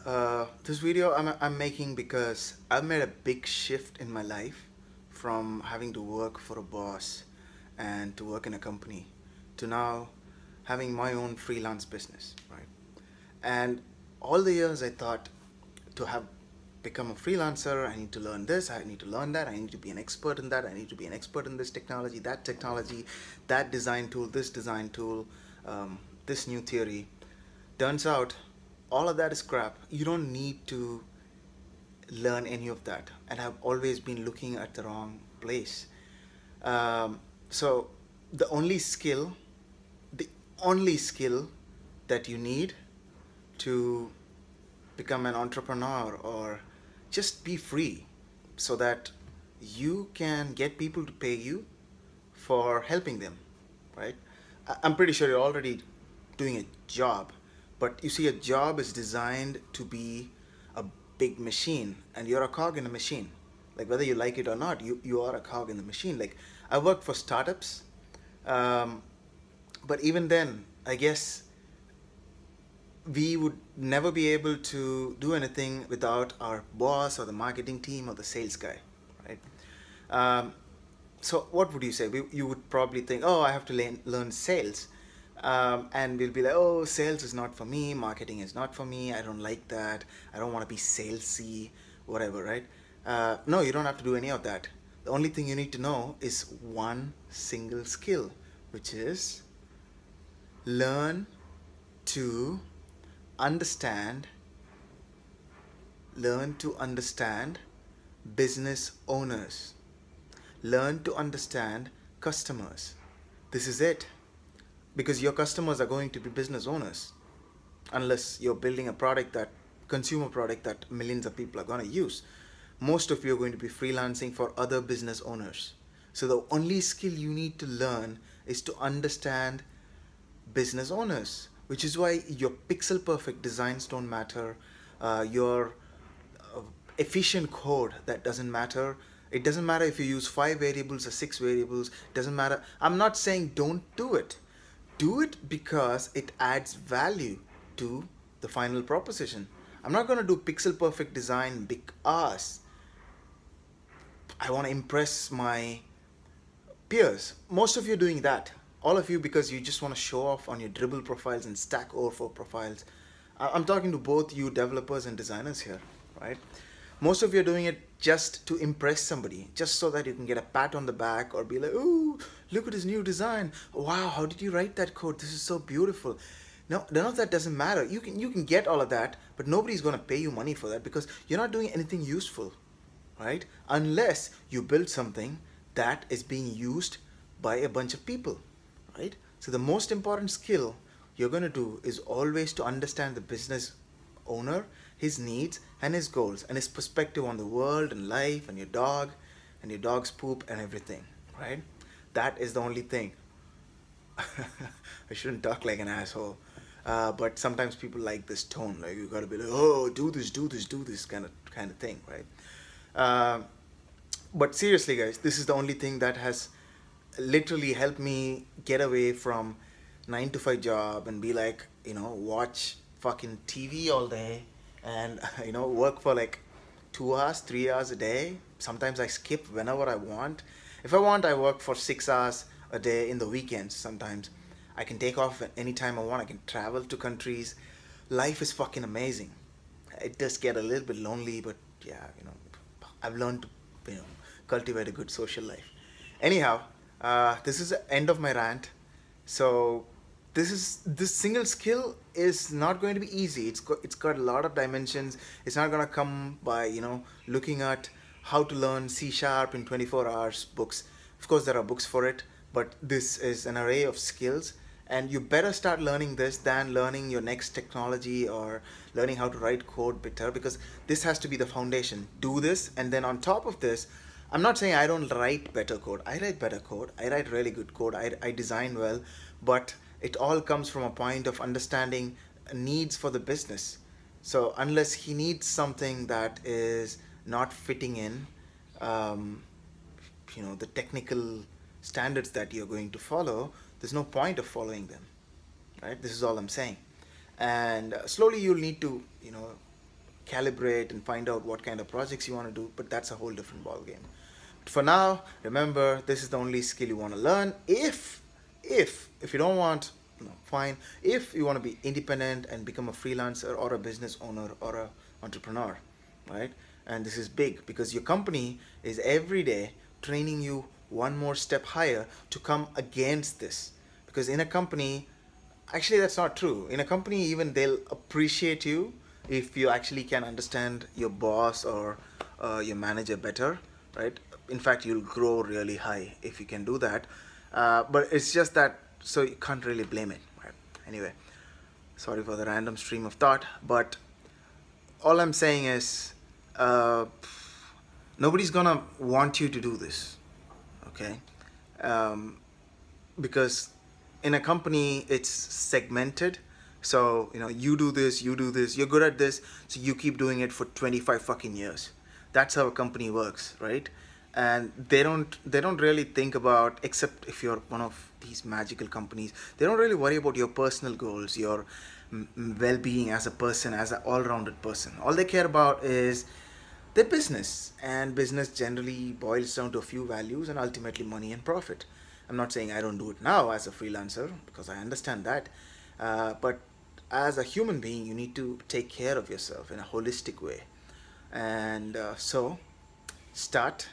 This video I'm making because I've made a big shift in my life from having to work for a boss and to work in a company to now having my own freelance business, right? And all the years I thought to have become a freelancer, I need to learn this, I need to learn that, I need to be an expert in that, I need to be an expert in this technology, that design tool, this design tool, this new theory. Turns out all of that is crap. You don't need to learn any of that. And I've always been looking at the wrong place. So the only skill, the only skill that you need to become an entrepreneur or just be free so that you can get people to pay you for helping them, right? I'm pretty sure you're already doing a job, but you see, a job is designed to be a big machine, and you're a cog in a machine. Like whether you like it or not, you are a cog in the machine. Like I worked for startups, um, but even then, I guess we would never be able to do anything without our boss or the marketing team or the sales guy, right? Um, so what would you say? You would probably think, oh, I have to learn sales. And we'll be like, oh, sales is not for me, marketing is not for me, I don't like that, I don't want to be salesy, whatever, right? No, you don't have to do any of that. The only thing you need to know is one single skill, which is learn to understand, learn to understand business owners, learn to understand customers. This is it. Because your customers are going to be business owners unless you're building a product, that consumer product that millions of people are going to use. Most of you are going to be freelancing for other business owners. So the only skill you need to learn is to understand business owners, which is why your pixel perfect designs don't matter, your efficient code, that doesn't matter. It doesn't matter if you use 5 variables or 6 variables, it doesn't matter. I'm not saying don't do it. Do it because it adds value to the final proposition. I'm not going to do pixel perfect design because I want to impress my peers. Most of you are doing that. All of you, because you just want to show off on your Dribble profiles and Stack Overflow profiles. I'm talking to both you developers and designers here, right? Most of you are doing it just to impress somebody, just so that you can get a pat on the back or be like, ooh, look at his new design. Wow, how did you write that code? This is so beautiful. No, none of that doesn't matter. You can get all of that, but nobody's going to pay you money for that because you're not doing anything useful, right? Unless you build something that is being used by a bunch of people, right? So the most important skill you're going to do is always to understand the business owner, his needs and his goals and his perspective on the world and life and your dog's poop and everything, right? That is the only thing. I shouldn't talk like an asshole, but sometimes people like this tone, like you gotta be like, oh, do this, do this, do this kind of thing, right? Uh, but seriously, guys, this is the only thing that has literally helped me get away from 9 to 5 job and be like, watch fucking TV all day and work for like 2 hours, 3 hours a day. Sometimes I skip whenever I want. If I want, I work for 6 hours a day in the weekends. Sometimes I can take off at any time I want. I can travel to countries. Life is fucking amazing. It does get a little bit lonely, but yeah, I've learned to cultivate a good social life. Anyhow, this is the end of my rant. So this single skill is not going to be easy. It's got a lot of dimensions. It's not going to come by looking at how to learn C# in 24 hours books. Of course there are books for it, but this is an array of skills, and you better start learning this than learning your next technology or learning how to write code better, because this has to be the foundation. Do this, and then on top of this, I'm not saying I don't write better code. I write better code. I write really good code. I design well, but it all comes from a point of understanding needs for the business. So unless he needs something that is not fitting in, um, the technical standards that you're going to follow, there's no point of following them, right? This is all I'm saying. And slowly you'll need to calibrate and find out what kind of projects you want to do, but that's a whole different ball game. But for now, remember, this is the only skill you want to learn. If you don't want, no, fine. If you want to be independent and become a freelancer or a business owner or a entrepreneur, right? And this is big because your company is every day training you one more step higher to come against this. Because in a company, actually that's not true. In a company, even they'll appreciate you if you actually can understand your boss or your manager better, right? In fact, you'll grow really high if you can do that. But it's just that, so you can't really blame it, right? Anyway, sorry for the random stream of thought, but all I'm saying is uh, nobody's gonna want you to do this, okay? Um, because in a company it's segmented, so you do this, you do this, you're good at this, so you keep doing it for 25 fucking years. That's how a company works, right? And they don't really think about, except if you're one of these magical companies, they don't really worry about your personal goals, your well-being as a person, as an all-rounded person. All they care about is their business, and business generally boils down to a few values and ultimately money and profit. I'm not saying I don't do it now as a freelancer, because I understand that, but as a human being you need to take care of yourself in a holistic way. And so start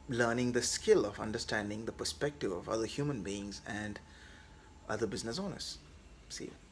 learning the skill of understanding the perspective of other human beings and other business owners. See you.